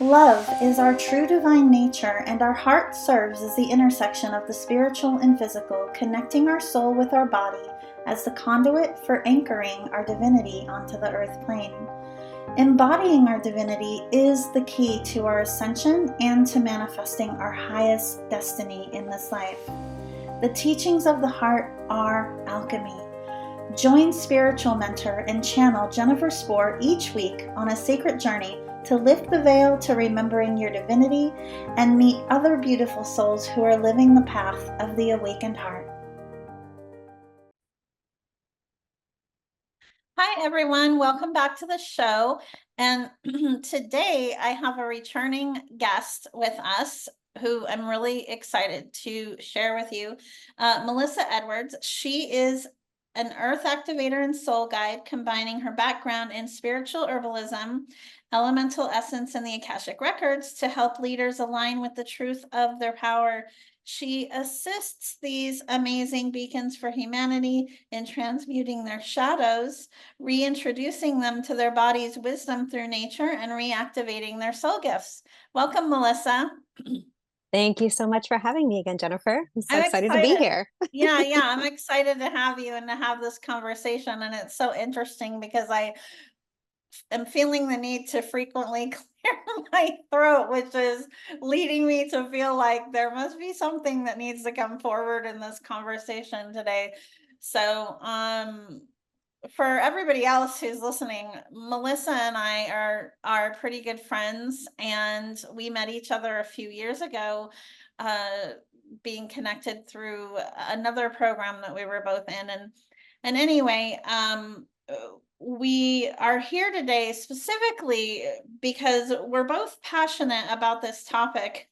Love is our true divine nature, and our heart serves as the intersection of the spiritual and physical, connecting our soul with our body as the conduit for anchoring our divinity onto the earth plane. Embodying our divinity is the key to our ascension and to manifesting our highest destiny in this life. The teachings of the heart are alchemy. Join spiritual mentor and channel Jennifer Spohr each week on a sacred journey to lift the veil to remembering your divinity and meet other beautiful souls who are living the path of the awakened heart. Hi, everyone. Welcome back to the show. And today I have a returning guest with us who I'm really excited to share with you. Melissa Edwards. She is an earth activator and soul guide, combining her background in spiritual herbalism, elemental essence, and the Akashic records to help leaders align with the truth of their power. She assists these amazing beacons for humanity in transmuting their shadows, reintroducing them to their body's wisdom through nature, and reactivating their soul gifts. Welcome, Melissa. Thank you so much for having me again, Jennifer. I'm so I'm excited to be here. Yeah, I'm excited to have you and to have this conversation. And it's so interesting because I am feeling the need to frequently clear my throat, which is leading me to feel like there must be something that needs to come forward in this conversation today. So, for everybody else who's listening, Melissa and I are pretty good friends, and we met each other a few years ago, being connected through another program that we were both in. And anyway, we are here today specifically because we're both passionate about this topic.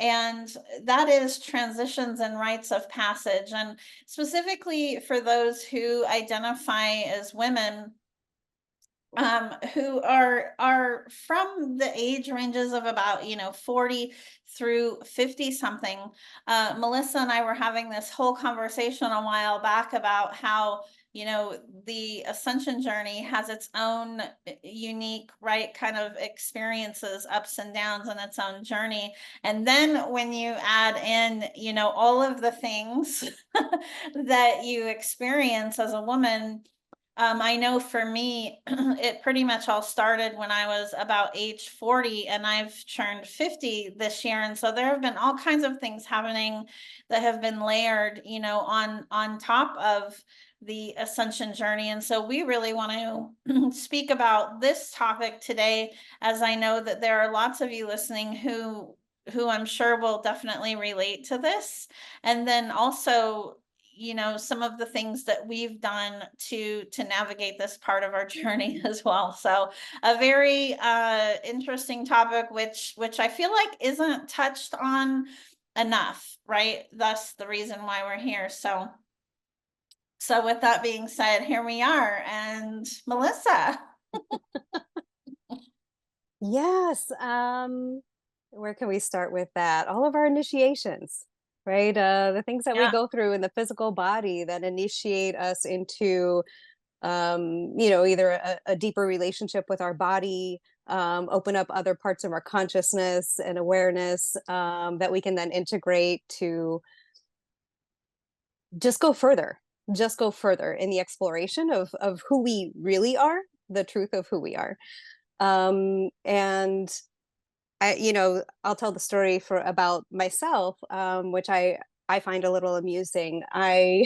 And that is transitions and rites of passage. And specifically for those who identify as women, who are from the age ranges of about 40 through 50 something. Melissa and I were having this whole conversation a while back about how the ascension journey has its own unique, right, kind of experiences, ups and downs in its own journey. And then when you add in all of the things that you experience as a woman, I know for me, it pretty much all started when I was about age 40, and I've turned 50 this year. And so there have been all kinds of things happening that have been layered, on top of the ascension journey. And so we really want to speak about this topic today, as I know that there are lots of you listening who I'm sure will definitely relate to this. And then also, some of the things that we've done to navigate this part of our journey as well. So a very interesting topic, which I feel like isn't touched on enough, right? Thus the reason why we're here. So with that being said, here we are. And Melissa. Yes. Where can we start with that? All of our initiations, right? The things that we Yeah. go through in the physical body that initiate us into, either a deeper relationship with our body, open up other parts of our consciousness and awareness, that we can then integrate to just go further, in the exploration of who we really are, the truth of who we are. And I'll tell the story about myself, which I find a little amusing. I'm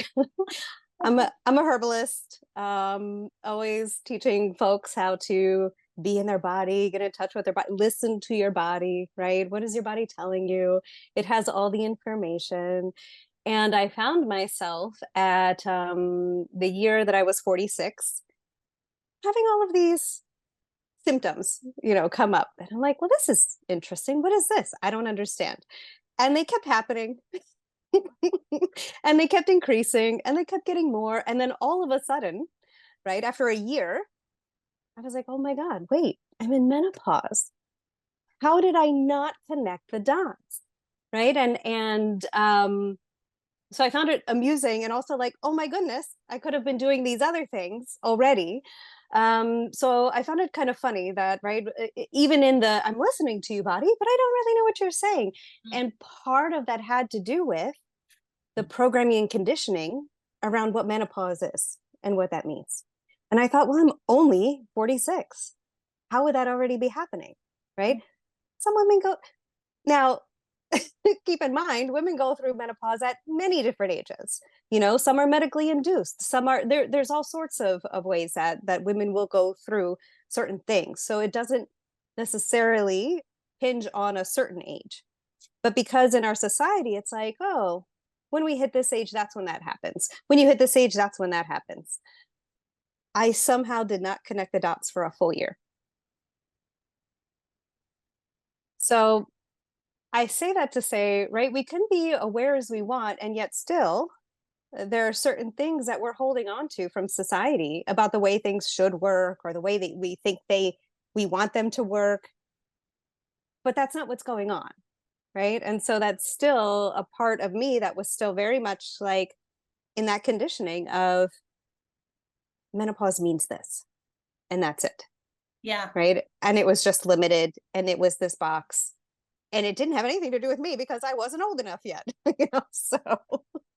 a herbalist, always teaching folks how to be in their body, get in touch with their body, listen to your body, right? What is your body telling you? It has all the information. And I found myself at the year that I was 46, having all of these symptoms, come up. And I'm like, well, this is interesting. What is this? I don't understand. And they kept happening. And they kept increasing and they kept getting more. And then all of a sudden, right after a year, I was like, oh my God, wait, I'm in menopause. How did I not connect the dots? Right. And so I found it amusing and also like, oh my goodness, I could have been doing these other things already. So I found it kind of funny that, right, even in the I'm listening to you, body, but I don't really know what you're saying. Mm. And part of that had to do with the programming and conditioning around what menopause is and what that means. And I thought, well, I'm only 46. How would that already be happening? Right? Some women go, now, keep in mind, women go through menopause at many different ages. Some are medically induced. Some are there's all sorts of ways that women will go through certain things. So it doesn't necessarily hinge on a certain age. But because in our society, it's like, oh, when we hit this age, that's when that happens. When you hit this age, that's when that happens. I somehow did not connect the dots for a full year. So I say that to say, right, we can be aware as we want, and yet still, there are certain things that we're holding on to from society about the way things should work or the way that we think we want them to work, but that's not what's going on, right? And so that's still a part of me that was still very much like in that conditioning of menopause means this, and that's it, Yeah. right? And it was just limited, and it was this box, and it didn't have anything to do with me because I wasn't old enough yet, so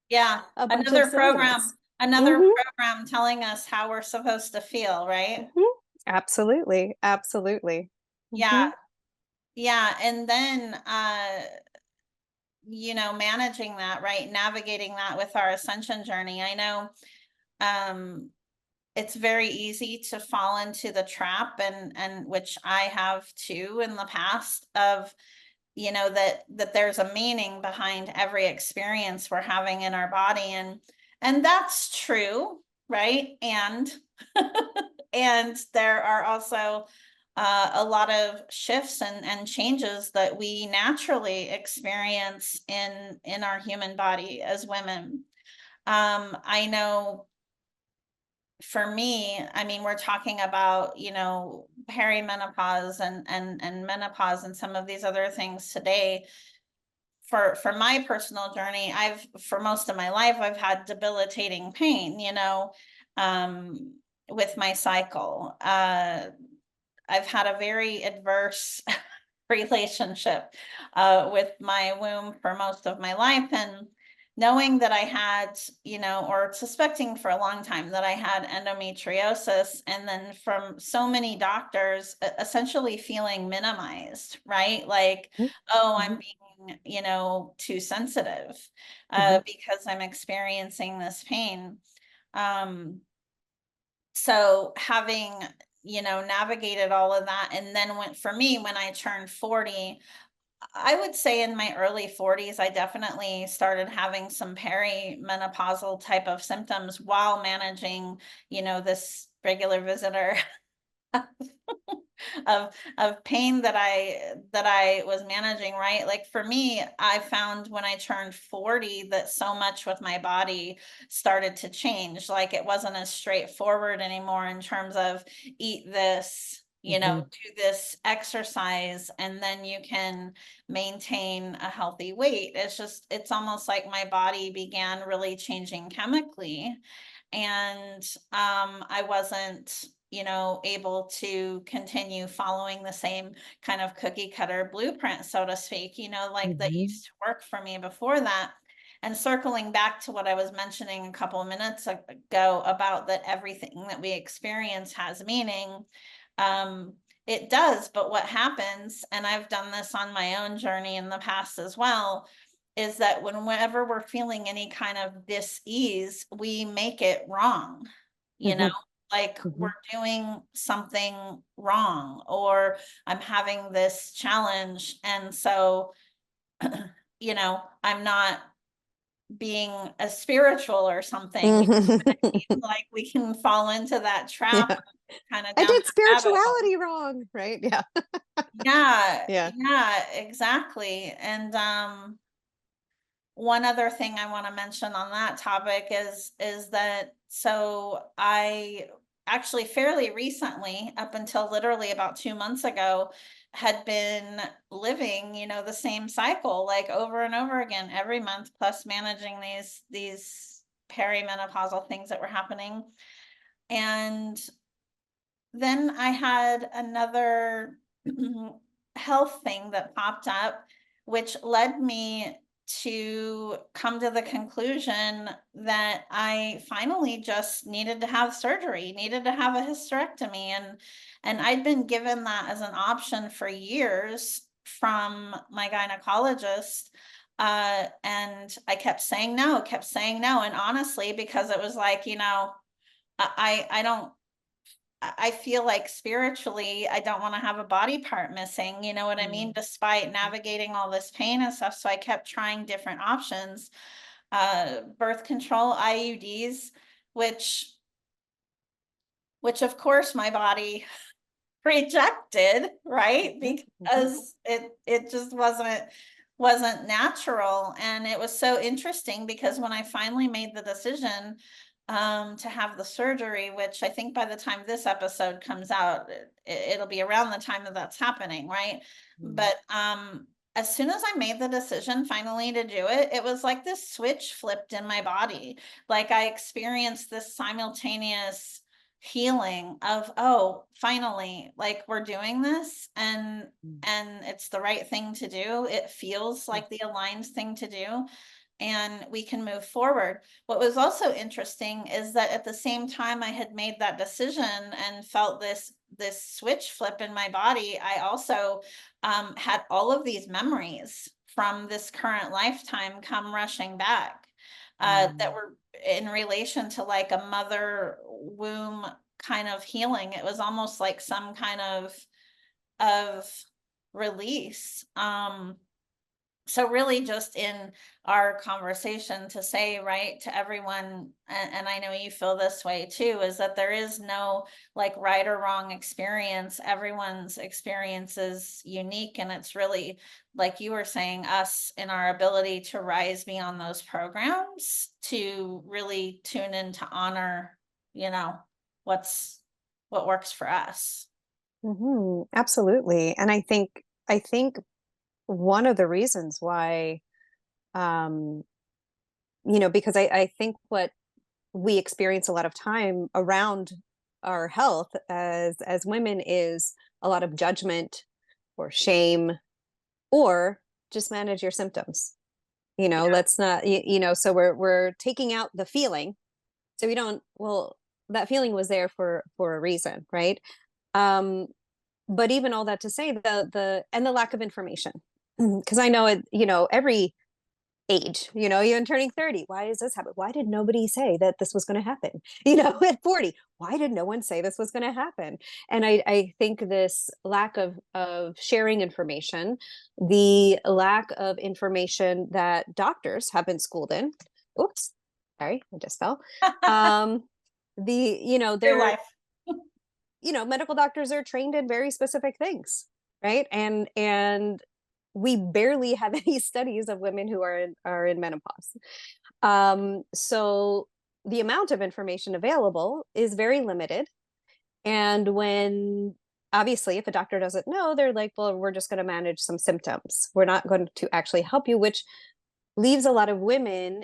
Yeah. a bunch of Another program, silliness. another Hmm. program telling us how we're supposed to feel, right? Hmm. Absolutely, absolutely. Yeah. Hmm. Yeah. And then, managing that, right? Navigating that with our ascension journey. I know, um, it's very easy to fall into the trap, and which I have too in the past, of that there's a meaning behind every experience we're having in our body, and that's true, right? And and there are also a lot of shifts and changes that we naturally experience in our human body as women. I know, for me, I mean, we're talking about, perimenopause and menopause and some of these other things today. For my personal journey, I've for most of my life, I've had debilitating pain, um, with my cycle. I've had a very adverse relationship with my womb for most of my life. And knowing that I had, or suspecting for a long time that I had endometriosis, and then from so many doctors, essentially feeling minimized, right? Like, oh, I'm Hmm. being, too sensitive Hmm. because I'm experiencing this pain. Um, so having, navigated all of that, and then for me, when I turned 40, I would say in my early 40s, I definitely started having some perimenopausal type of symptoms while managing, this regular visitor of pain that I was managing, right? Like, for me, I found when I turned 40 that so much with my body started to change. Like, it wasn't as straightforward anymore in terms of eat this, Hmm. do this exercise, and then you can maintain a healthy weight. It's almost like my body began really changing chemically, and I wasn't, able to continue following the same kind of cookie cutter blueprint, so to speak, like that Hmm. used to work for me before that. And circling back to what I was mentioning a couple of minutes ago about that everything that we experience has meaning. um it does, but what happens, and I've done this on my own journey in the past as well, is that whenever we're feeling any kind of dis-ease, we make it wrong, you know, Hmm. like we're Hmm. doing something wrong, or I'm having this challenge. And so, I'm not being a spiritual or something. Like, we can fall into that trap, Yeah, kind of I down did that rabbit hole. spirituality wrong, right? Yeah. Yeah, Yeah. yeah, exactly. And one other thing I want to mention on that topic is that, so I actually fairly recently, up until literally about 2 months ago, had been living, the same cycle, like, over and over again every month, plus managing these perimenopausal things that were happening. And then I had another health thing that popped up, which led me to come to the conclusion that I finally just needed to have surgery, needed to have a hysterectomy. And I'd been given that as an option for years from my gynecologist. And I kept saying no, kept saying no. And honestly, because it was like, I don't I feel like spiritually, I don't want to have a body part missing, you know what I mean? Mm, Despite navigating all this pain and stuff. So I kept trying different options, birth control, IUDs, which which of course my body rejected, right? mhm, mhm, Because it just wasn't natural. And it was so interesting because when I finally made the decision to have the surgery, which I think by the time this episode comes out, it'll be around the time that that's happening, right? mm, But as soon as I made the decision finally to do it, it was like this switch flipped in my body. Like I experienced this simultaneous healing of, oh, finally, like we're doing this, mm, and it's the right thing to do. It feels mm, like the aligned thing to do, and we can move forward. What was also interesting is that at the same time I had made that decision and felt this switch flip in my body, I also had all of these memories from this current lifetime come rushing back, that mm. were in relation to like a mother womb kind of healing. It was almost like some kind of release. So really just in our conversation to say, right, to everyone, and I know you feel this way too, is that there is no like right or wrong experience. Everyone's experience is unique, and it's really, like you were saying, us in our ability to rise beyond those programs to really tune in to honor, you know, what's what works for us. Absolutely. And I think one of the reasons why, um, because I think what we experience a lot of time around our health as women is a lot of judgment or shame, or just manage your symptoms. Yeah. Let's not, so we're taking out the feeling. So we don't, well, that feeling was there for a reason, right? Um, but even all that to say, the lack of information. Because I know it, every age, even turning 30, why is this happen? Why did nobody say that this was going to happen? At 40, why did no one say this was going to happen? And I think this lack of sharing information, the lack of information that doctors have been schooled in. Oops, sorry, I just fell. Um, Your they're, life. medical doctors are trained in very specific things, right? And we barely have any studies of women who are in menopause. So the amount of information available is very limited. And when, obviously, if a doctor doesn't know, they're like, well, we're just going to manage some symptoms. We're not going to actually help you, which leaves a lot of women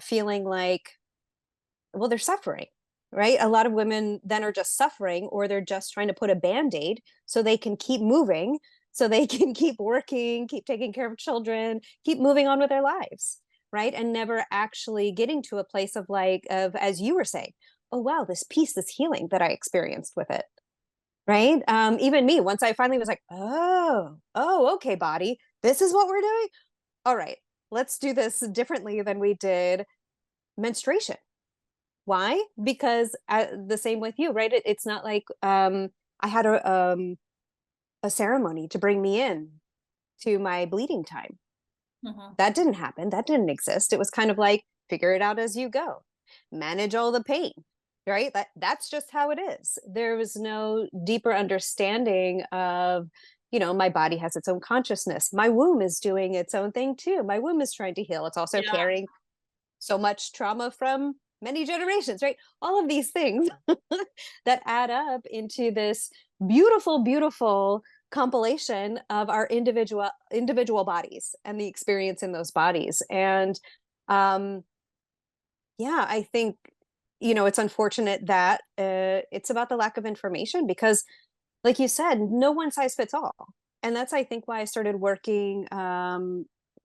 feeling like, well, they're suffering, right? A lot of women then are just suffering, or they're just trying to put a band-aid so they can keep moving, so they can keep working, keep taking care of children, keep moving on with their lives, right? And never actually getting to a place of like, of, as you were saying, oh wow, this peace, this healing that I experienced with it, right? Even me, once I finally was like, oh, okay, body, this is what we're doing. All right, let's do this differently than we did menstruation. Why? Because the same with you, right? It's not like I had a ceremony to bring me in to my bleeding time. Mhm. That didn't happen. That didn't exist. It was kind of like figure it out as you go, manage all the pain, right? That's just how it is. There was no deeper understanding of, my body has its own consciousness. My womb is doing its own thing too. My womb is trying to heal. It's also Yeah. carrying so much trauma from many generations, right? All of these things that add up into this beautiful, beautiful compilation of our individual bodies and the experience in those bodies. And yeah, I think it's unfortunate that it's about the lack of information because, like you said, no one size fits all. And that's, I think, why I started working.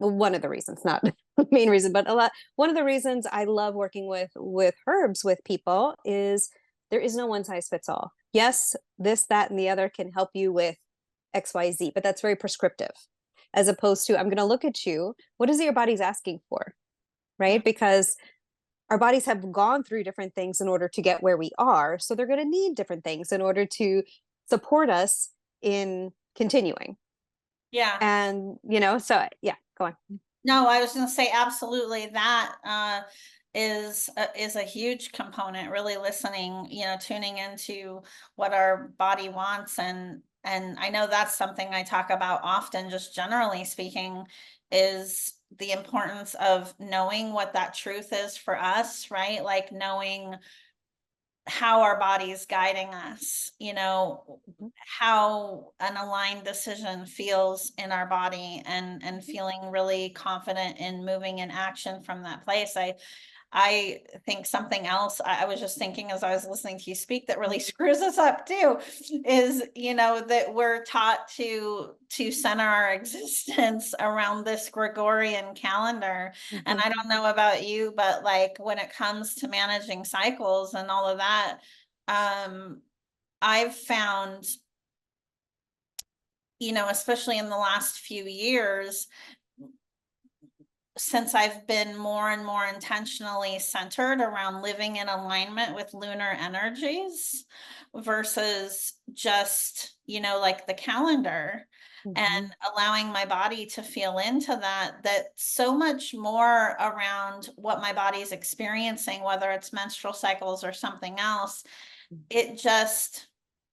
Well, one of the reasons, not the main reason, but one of the reasons I love working with herbs with people is there is no one size fits all. Yes, this, that, and the other can help you with XYZ, but that's very prescriptive. As opposed to, I'm going to look at you. What is it your body's asking for? Mm. Right? Because our bodies have gone through different things in order to get where we are. So they're going to need different things in order to support us in continuing. Yeah. And, so yeah, go on. No, I was going to say absolutely. That is a huge component. Really listening, tuning into what our body wants, and I know that's something I talk about often. Just generally speaking, is the importance of knowing what that truth is for us, right? Like knowing how our body is guiding us, Mhm, how an aligned decision feels in our body, and mhm, feeling really confident in moving in action from that place. I think something else I was just thinking as I was listening to you speak that really screws us up too is, that we're taught to center our existence around this Gregorian calendar. And mhm, I don't know about you, but like when it comes to managing cycles and all of that, um, I've found, especially in the last few years, since I've been more and more intentionally centered around living in alignment with lunar energies versus just, like the calendar, and mhm, allowing my body to feel into that, that so much more around what my body's experiencing, whether it's menstrual cycles or something else, it just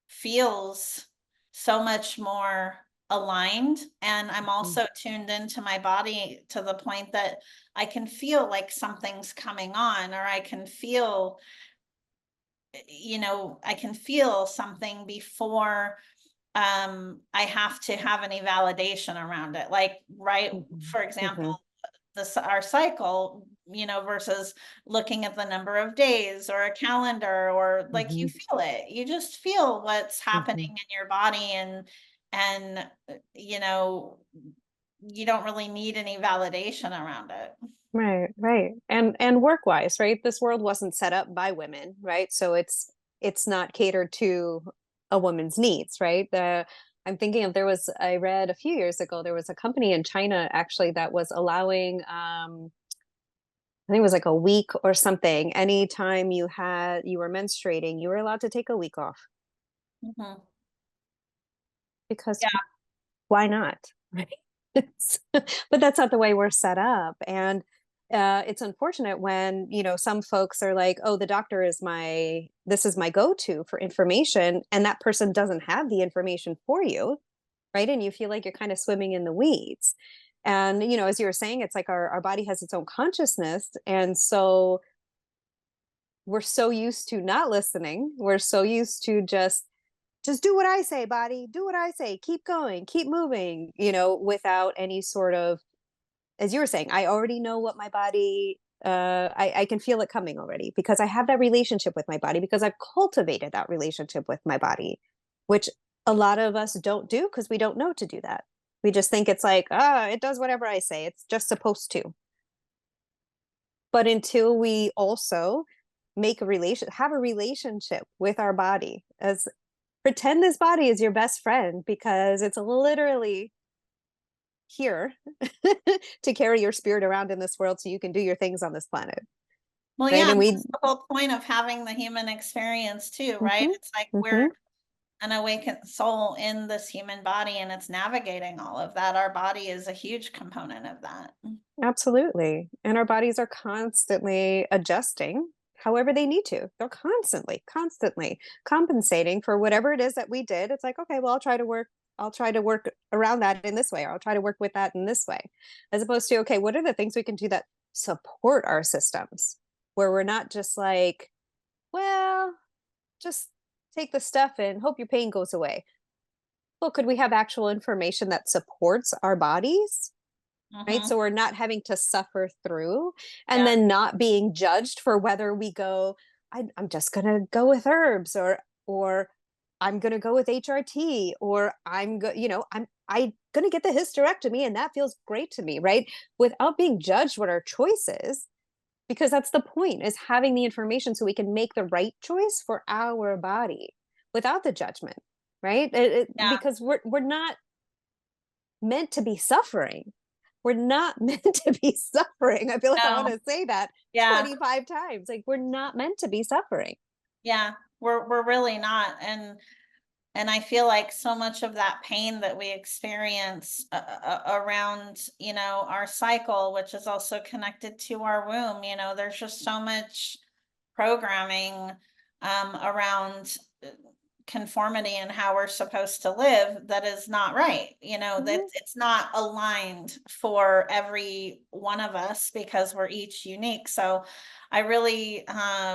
feels so much more aligned. And I'm mhm, also tuned into my body to the point that I can feel like something's coming on, or I can feel something before I have to have any validation around it. Like, right, mhm, for example, mhm, our cycle, versus looking at the number of days or a calendar, or like you mhm, feel it. You just feel what's happening mhm. in your body, and you don't really need any validation around it. Right, right. And work-wise, right? This world wasn't set up by women, right? So it's not catered to a woman's needs, right? I'm thinking of I read a few years ago, there was a company in China actually that was allowing I think it was like a week or something. Anytime you were menstruating, you were allowed to take a week off Mhm. because why not? Right. But that's not the way we're set up. And it's unfortunate when, some folks are like, oh, the doctor this is my go-to for information. And that person doesn't have the information for you. Right. And you feel like you're kind of swimming in the weeds. And, as you were saying, it's like our body has its own consciousness. And so we're so used to not listening. We're so used to just do what I say, body, do what I say, keep going, keep moving, without any sort of, as you were saying, I already know what my body, I can feel it coming already because I have that relationship with my body because I've cultivated that relationship with my body, which a lot of us don't do because we don't know to do that. We just think it's like, it does whatever I say. It's just supposed to. But until we also have a relationship with our body, as pretend this body is your best friend because it's literally here to carry your spirit around in this world so you can do your things on this planet, Well, right? yeah, And we that's the whole point of having the human experience too, right? mhm, It's like we're mhm, an awakened soul in this human body, and it's navigating all of that. Our body is a huge component of that. absolutely. And our bodies are constantly adjusting however they need to. They're constantly compensating for whatever it is that we did. It's like, okay, well, I'll try to work around that in this way, or I'll try to work with that in this way. As opposed to, okay, what are the things we can do that support our systems where we're not just like, well, just take the stuff and hope your pain goes away. Well, could we have actual information that supports our bodies? Right. Hmm. So we're not having to suffer through and Yeah. then not being judged for whether we go, I'm just gonna go with herbs, or I'm gonna go with HRT, or I'm gonna get the hysterectomy and that feels great to me, right? Without being judged what our choice is, because that's the point, is having the information so we can make the right choice for our body without the judgment, right? Yeah. Because we're not meant to be suffering. We're not meant to be suffering. I feel like I want No. to say that Yeah. 25 times. Like, we're not meant to be suffering. Yeah. We're really not. And I feel like so much of that pain that we experience around, our cycle, which is also connected to our womb, there's just so much programming around conformity and how we're supposed to live that is not right. That Mhm, it's not aligned for every one of us because we're each unique. So I really,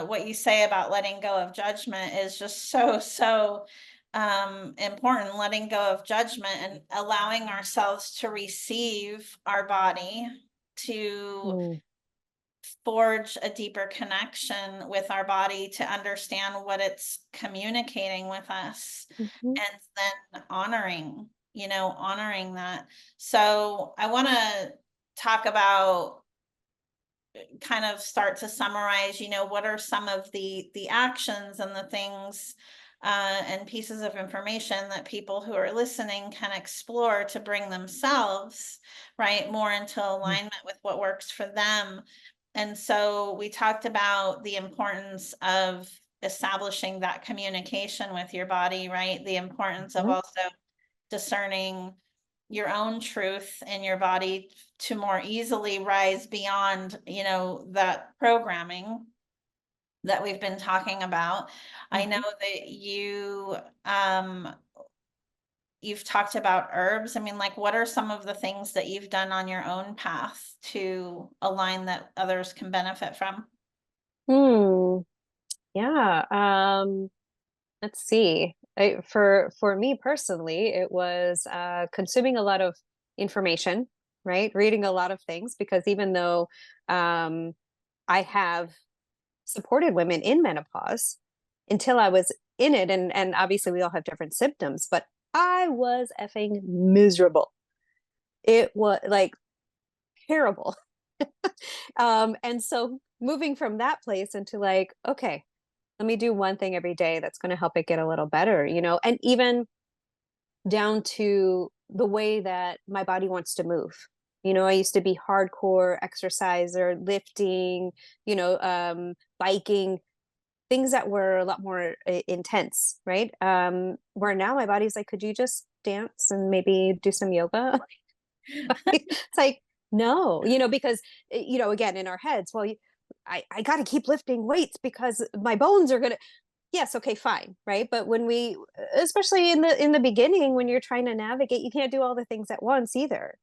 what you say about letting go of judgment is just so important. Letting go of judgment and allowing ourselves to receive our body, to mm, forge a deeper connection with our body, to understand what it's communicating with us, mhm, and then honoring that. So I want to talk about, kind of start to summarize, what are some of the actions and the things, and pieces of information that people who are listening can explore to bring themselves, right, more into mm, alignment with what works for them. And so we talked about the importance of establishing that communication with your body, right? The importance of mhm, also discerning your own truth in your body to more easily rise beyond, that programming that we've been talking about. I know mhm. that you've talked about herbs. I mean, like, what are some of the things that you've done on your own path to align that others can benefit from? Hmm. Yeah. Let's see. For me personally, it was consuming a lot of information, right? Reading a lot of things, because even though um, I have supported women in menopause until I was in it, and obviously we all have different symptoms, but I was effing miserable. It was like terrible. And so moving from that place into like, okay, let me do one thing every day that's going to help it get a little better, and even down to the way that my body wants to move. I used to be hardcore exerciser, lifting, biking, things that were a lot more intense, right? Where now my body's like, could you just dance and maybe do some yoga? It's like, no, because, again, in our heads, well, I got to keep lifting weights because my bones are going to, yes, okay, fine, right? But when we, especially in the beginning, when you're trying to navigate, you can't do all the things at once either,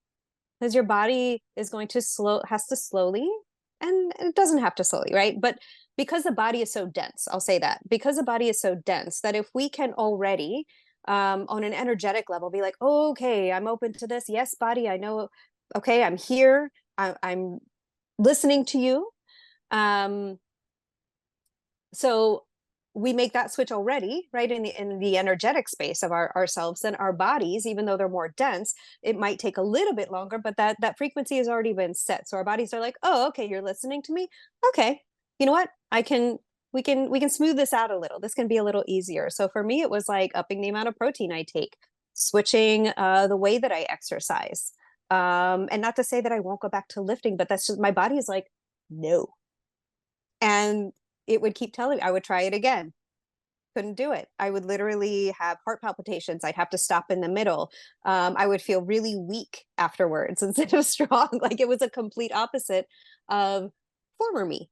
because your body is going to has to slowly, and it doesn't have to slowly, right? But because the body is so dense, I'll say that, because the body is so dense, that if we can already, on an energetic level, be like, oh, okay, I'm open to this. Yes, body, I know. Okay, I'm here. I'm listening to you. Um, so we make that switch already, right, in the energetic space of ourselves. And our bodies, even though they're more dense, it might take a little bit longer, but that frequency has already been set, so our bodies are like, oh, okay, you're listening to me. Okay, you know what, we can smooth this out a little. This can be a little easier. So for me, it was like upping the amount of protein I take, switching the way that I exercise. And not to say that I won't go back to lifting, but that's just, my body is like, no. And it would keep telling me, I would try it again, couldn't do it. I would literally have heart palpitations. I'd have to stop in the middle. I would feel really weak afterwards instead of strong. Like, it was a complete opposite of former me,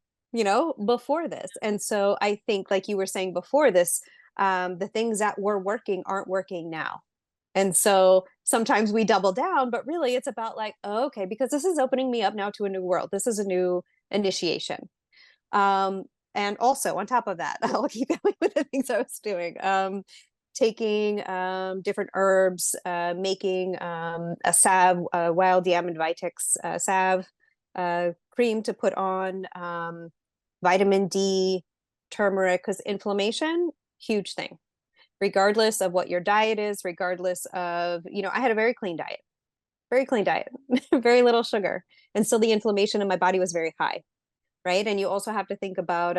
before this. And so I think, like you were saying before this, the things that were working aren't working now. And so sometimes we double down, but really it's about like, oh, okay, because this is opening me up now to a new world. This is a new initiation. Um, and also on top of that, I'll keep going with the things I was doing. Taking different herbs, making a salve, wild diamond vitex salve cream to put on, vitamin D. turmeric, because inflammation, huge thing. Regardless of what your diet is, regardless of, I had a very clean diet, very little sugar. And still the inflammation in my body was very high, right? And you also have to think about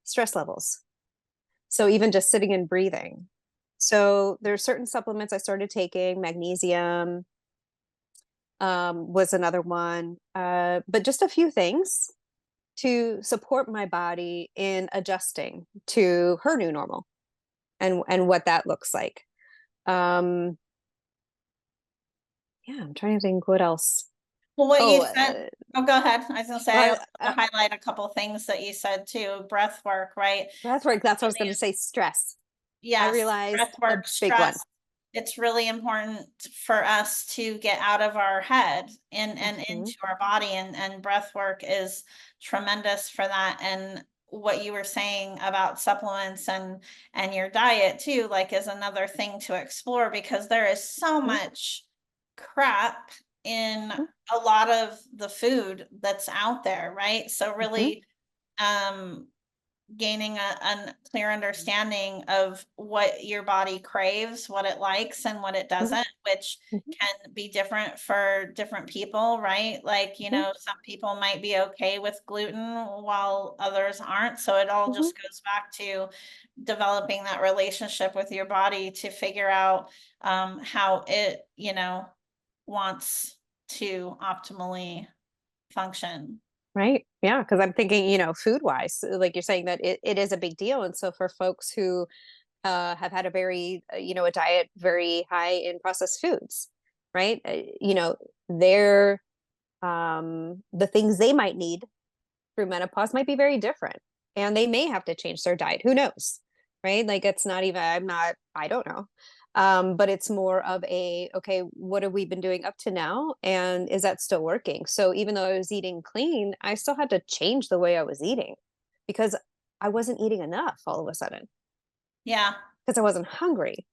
stress levels. So even just sitting and breathing. So there's certain supplements I started taking, magnesium was another one, but just a few things to support my body in adjusting to her new normal and what that looks like. Um, yeah, I'm trying to think what else. Well, what Oh, you said, oh, go ahead. I was gonna say, I uh, wanted to highlight a couple things that you said too, breath work, right? breath work. That's what I was Really, going to say. Stress. I yes, realized breath a work, big one. stress. It's really important for us to get out of our head and Hmm. into our body, and breath work is tremendous for that. And what you were saying about supplements and your diet too, like, is another thing to explore, because there is so Hmm. much crap in a lot of the food that's out there, right? So Hmm. really, um gaining a clear understanding of what your body craves, what it likes and what it Hmm. doesn't, which Hmm. can be different for different people, right? Like, some people might be okay with gluten while others aren't. So it all Hmm. just goes back to developing that relationship with your body to figure out how it, wants to optimally function. Right. Yeah. Because I'm thinking, food wise, like you're saying that it is a big deal. And so for folks who have had a very, a diet very high in processed foods, right? They're, the things they might need through menopause might be very different. And they may have to change their diet. Who knows? Right? Like it's not even, I don't know. But it's more of okay, what have we been doing up to now? And is that still working? So even though I was eating clean, I still had to change the way I was eating because I wasn't eating enough all of a sudden Yeah. because I wasn't hungry.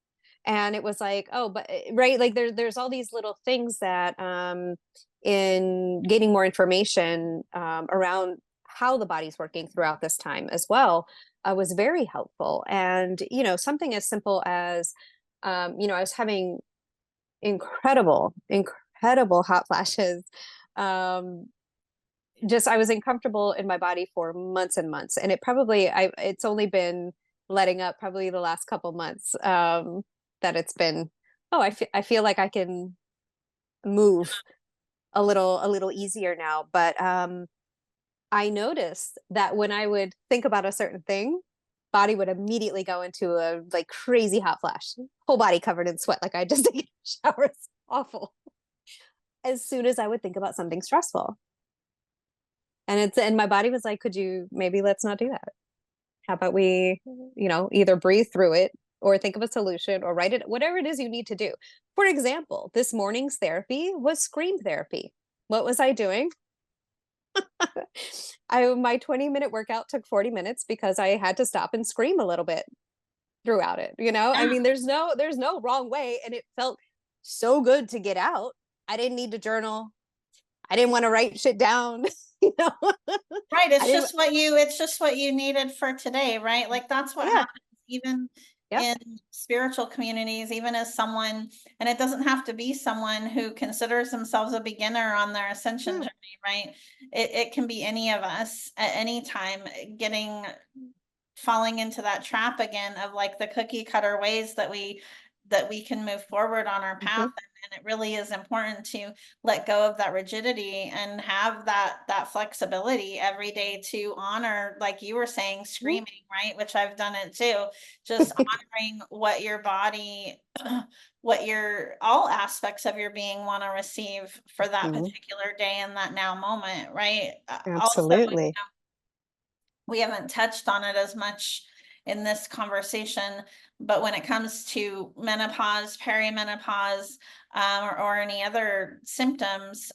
And it was like, oh, but right, like there's all these little things that in gaining more information around how the body's working throughout this time as well was very helpful. And something as simple as I was having incredible hot flashes. Um, just I was uncomfortable in my body for months and months, and it's only been letting up probably the last couple months that it's been. Oh, I feel like I can move a little easier now. But I noticed that when I would think about a certain thing, body would immediately go into a like crazy hot flash, whole body covered in sweat, like I just taken a shower. It's awful. As soon as I would think about something stressful, and my body was like, could you maybe let's not do that? How about we, either breathe through it or think of a solution or write it, whatever it is you need to do. For example, this morning's therapy was scream therapy. What was I doing? My 20-minute workout took 40 minutes because I had to stop and scream a little bit throughout it. I Yeah. mean, there's no wrong way. And it felt so good to get out. I didn't need to journal. I didn't want to write shit down. you know, Right, I didn't, it's just what you needed for today, right? Like, that's what yeah. happens even Yep. in spiritual communities, even as someone, and it doesn't have to be someone who considers themselves a beginner on their ascension Mm, journey, right? It can be any of us at any time, getting falling into that trap again of, like, the cookie cutter ways that we can move forward on our path. mhm, And it really is important to let go of that rigidity and have that flexibility every day to honor, like you were saying, mm. screaming, right? Which I've done it too. Just honoring what your body, what your all aspects of your being want to receive for that Mhm. particular day and that now moment, right? Also, Absolutely. we haven't touched on it as much in this conversation, but when it comes to menopause, perimenopause, or any other symptoms,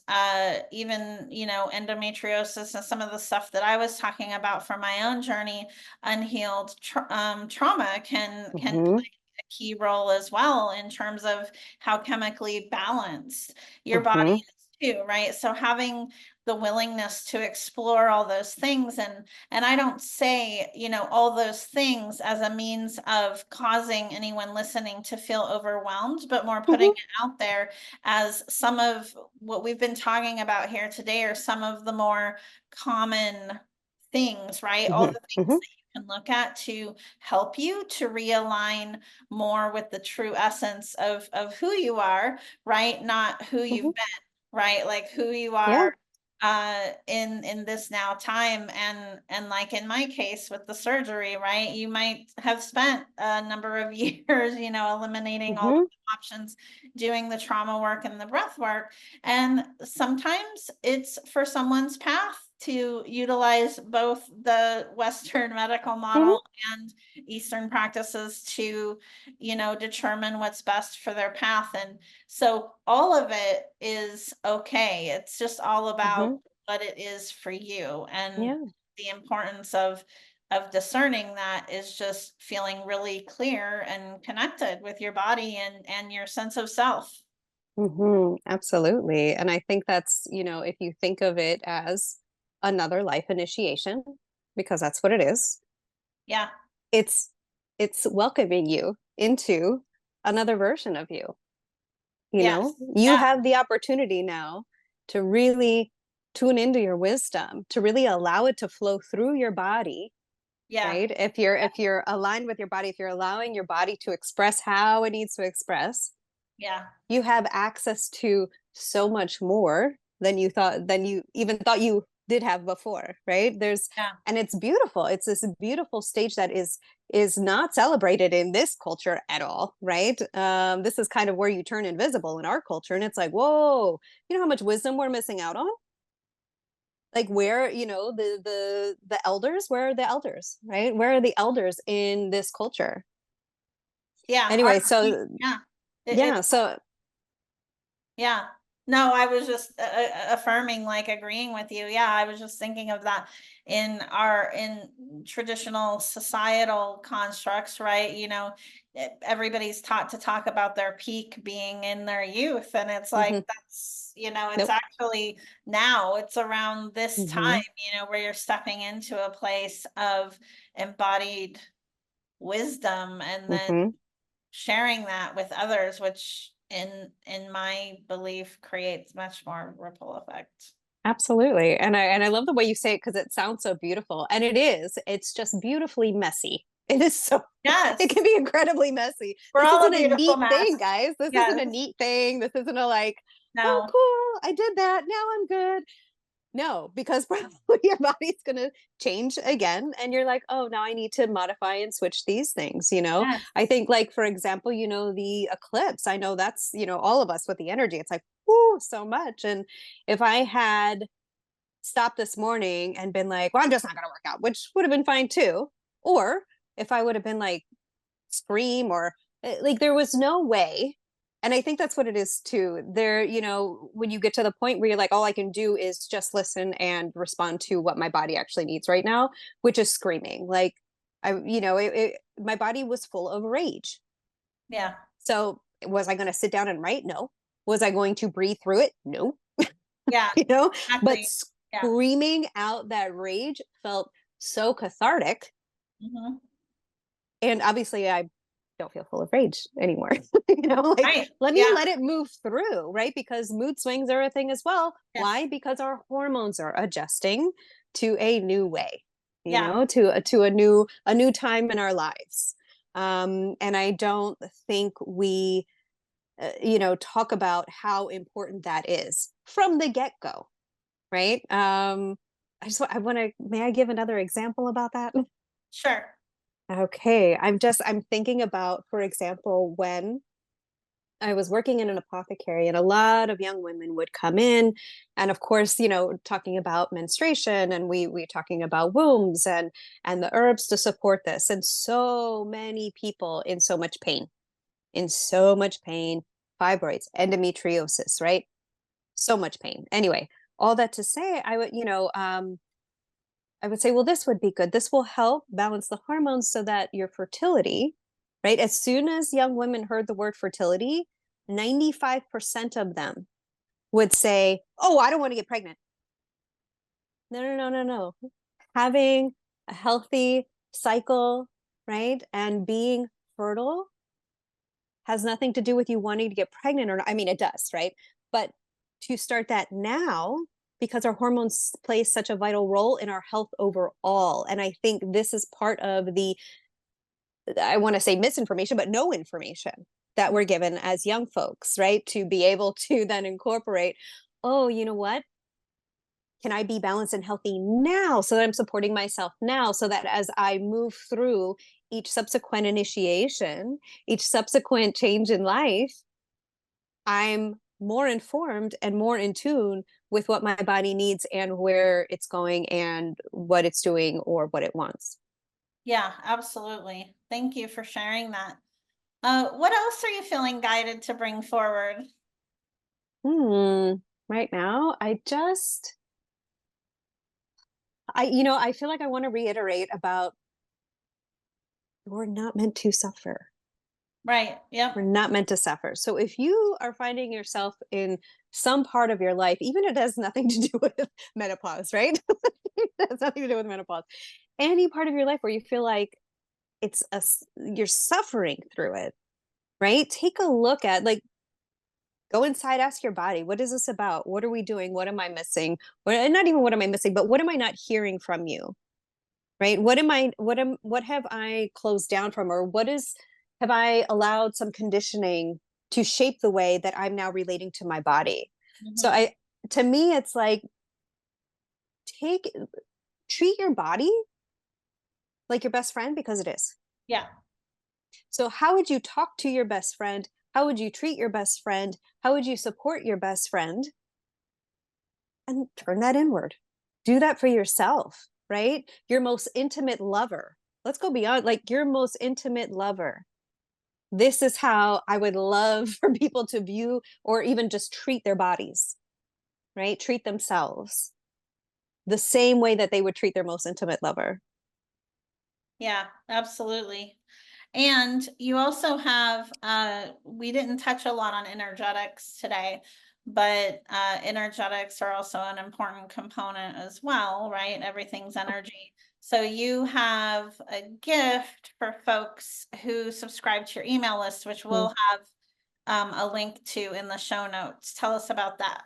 even, endometriosis and some of the stuff that I was talking about from my own journey, unhealed trauma can Mhm, play a key role as well in terms of how chemically balanced your body mhm. is too, right? So having the willingness to explore all those things, and I don't say, all those things as a means of causing anyone listening to feel overwhelmed, but more putting Mhm, it out there as some of what we've been talking about here today are some of the more common things, right? All mhm, the things mhm, that you can look at to help you to realign more with the true essence of who you are, right? Not who mhm. you've been, right? Like who you Yeah. are in this now time, and like in my case with the surgery, right? You might have spent a number of years, eliminating all of Mhm, the options, doing the trauma work and the breath work. And sometimes it's for someone's path to utilize both the Western medical mhm, model and Eastern practices to, determine what's best for their path. And so all of it is okay. It's just all about mhm. what it is for you. And Yeah. the importance of discerning that is just feeling really clear and connected with your body and your sense of self. Absolutely. And I think that's, if you think of it as another life initiation, because that's what it is, Yeah. it's welcoming you into another version of you. Yes. You Yeah. have the opportunity now to really tune into your wisdom, to really allow it to flow through your body, Yeah. right? If you're aligned with your body, if you're allowing your body to express how it needs to express, Yeah. you have access to so much more than you even thought you did have before, right? Yeah. And it's beautiful. It's this beautiful stage that is not celebrated in this culture at all, right? This is kind of where you turn invisible in our culture, and it's like, whoa, you know how much wisdom we're missing out on? Like, where, the elders, where are the elders, right? Where are the elders in this culture? Yeah. Anyway, so Yeah. yeah, It's so Yeah. No, I was just affirming, like agreeing with you. Yeah, I was just thinking of that in traditional societal constructs, right? Everybody's taught to talk about their peak being in their youth, and it's like mhm, it's nope. actually now it's around this time, Mhm, where you're stepping into a place of embodied wisdom, and then mhm. sharing that with others, which in my belief creates much more ripple effect. Absolutely. And I love the way you say it because it sounds so beautiful. And it is. It's just beautifully messy. It is so it can Yes, be incredibly messy. we're This all a isn't a beautiful neat mess. thing, guys. This isn't Yes. a neat thing. This isn't a like, oh No. cool, I did that. Now I'm good. No, because probably your body's going to change again. And you're like, oh, now I need to modify and switch these things. Yes. I think, like, for example, the eclipse, I know that's, all of us with the energy. It's like, whoo, so much. And if I had stopped this morning and been like, well, I'm just not going to work out, which would have been fine too. Or if I would have been like, scream or like, there was no way. And I think that's what it is too. When you get to the point where you're like, all I can do is just listen and respond to what my body actually needs right now, which is screaming. Like, my body was full of rage. Yeah. So was I going to sit down and write? No. Was I going to breathe through it? No. Yeah. you know, but Exactly. Yeah. screaming out that rage felt so cathartic. Hmm. And obviously, I don't feel full of rage anymore. Like, Right. let me Yeah. let it move through, right? Because mood swings are a thing as well. Yes. Why? Because our hormones are adjusting to a new way, Yeah. to a new time in our lives. And I don't think we, talk about how important that is from the get go, right? I want to. May I give another example about that? Sure. Okay, I'm thinking about, for example, when I was working in an apothecary and a lot of young women would come in, and of course, talking about menstruation, and we talking about wombs and the herbs to support this, and so many people in so much pain, fibroids, endometriosis, right? So much pain. Anyway, all that to say, I would say, well, this would be good. This will help balance the hormones so that your fertility, right? As soon as young women heard the word fertility, 95% of them would say, oh, I don't want to get pregnant. No, no, no, no, no. Having a healthy cycle, right? And being fertile has nothing to do with you wanting to get pregnant or not. I mean, it does, right? But to start that now, because our hormones play such a vital role in our health overall. And I think this is part of the, I want to say misinformation, but no information that we're given as young folks, right? To be able to then incorporate, oh, you know what? Can I be balanced and healthy now so that I'm supporting myself now so that as I move through each subsequent initiation, each subsequent change in life, I'm more informed and more in tune with what my body needs and where it's going and what it's doing or what it wants. Yeah, absolutely. Thank you for sharing that. What else are you feeling guided to bring forward? Hmm. Right now, I feel like I want to reiterate about we're not meant to suffer. Right. We're Yep. not meant to suffer. So if you are finding yourself in some part of your life, even if it has nothing to do with menopause, right? It has nothing to do with menopause. Any part of your life where you feel like you're suffering through it, right? Take a look at, like, go inside, ask your body, what is this about? What are we doing? What am I missing? And not even what am I missing, but what am I not hearing from you? Right? What have I closed down from, or have I allowed some conditioning to shape the way that I'm now relating to my body? So Mhm. I to me it's like, take treat your body like your best friend, because it is. Yeah. So how would you talk to your best friend? How would you treat your best friend? How would you support your best friend? And turn that inward. Do that for yourself, right? Your most intimate lover. Let's go beyond, like, your most intimate lover. This is how I would love for people to view or even just treat their bodies, right? Treat themselves the same way that they would treat their most intimate lover. Yeah, absolutely. And you also have, we didn't touch a lot on energetics today, but energetics are also an important component as well, right? Everything's energy. So you have a gift for folks who subscribe to your email list, which Mm. we'll have a link to in the show notes. Tell us about that.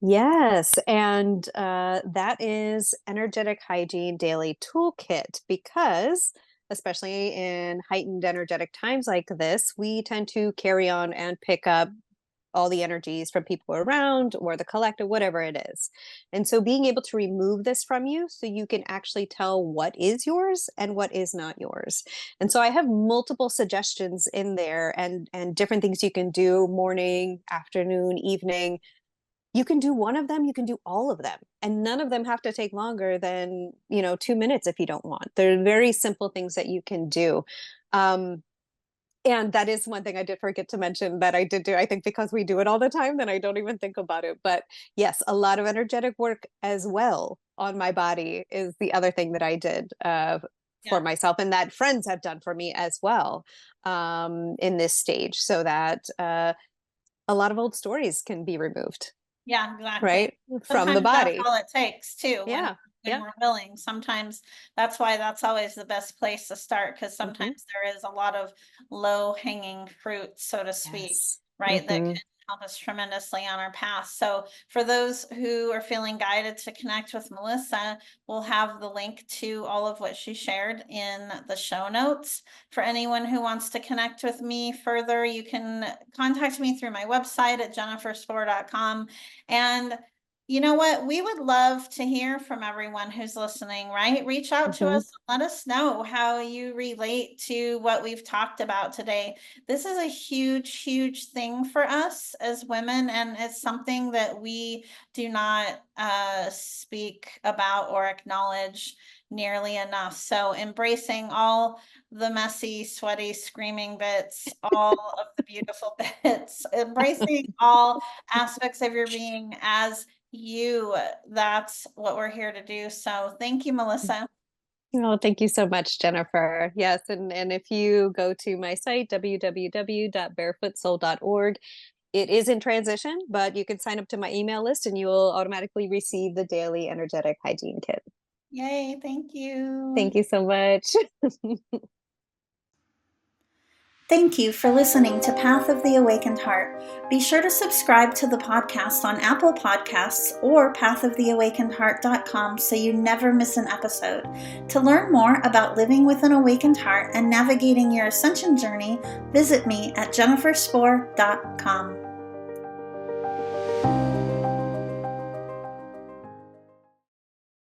Yes, and that is Energetic Hygiene Daily Toolkit, because especially in heightened energetic times like this, we tend to carry on and pick up all the energies from people around or the collective, whatever it is. And so being able to remove this from you so you can actually tell what is yours and what is not yours. And so I have multiple suggestions in there, and different things you can do: morning, afternoon, evening. You can do one of them, you can do all of them, and none of them have to take longer than, 2 minutes if you don't want. They're very simple things that you can do. um, and that is one thing I did forget to mention that I did do. I think because we do it all the time, then I don't even think about it. But yes, a lot of energetic work as well on my body is the other thing that I did for Yeah. myself, and that friends have done for me as well, in this stage, so that a lot of old stories can be removed, Yeah, exactly. right, from the Sometimes that's body. all it takes too, Yeah, when yeah. we're willing. Sometimes that's why that's always the best place to start, because Hmm. sometimes there is a lot of low hanging fruit, so to speak, Yes. right, that Hmm. can help us tremendously on our path. So for those who are feeling guided to connect with Melissa, we'll have the link to all of what she shared in the show notes. For anyone who wants to connect with me further, you can contact me through my website at jenniferspore.com. And you know what? We would love to hear from everyone who's listening, right? Reach out to Hmm. us. Let us know how you relate to what we've talked about today. This is a huge, huge thing for us as women, and it's something that we do not speak about or acknowledge nearly enough. So, embracing all the messy, sweaty, screaming bits, all of the beautiful bits, embracing all aspects of your being as you. That's what we're here to do. So thank you, Melissa. Oh, thank you so much, Jennifer. Yes, and if you go to my site, www.barefootsoul.org, It is in transition, but you can sign up to my email list and you will automatically receive the daily energetic hygiene kit. Yay, thank you. Thank you so much. Thank you for listening to Path of the Awakened Heart. Be sure to subscribe to the podcast on Apple Podcasts or pathoftheawakenedheart.com so you never miss an episode. To learn more about living with an awakened heart and navigating your ascension journey, visit me at jenniferspore.com.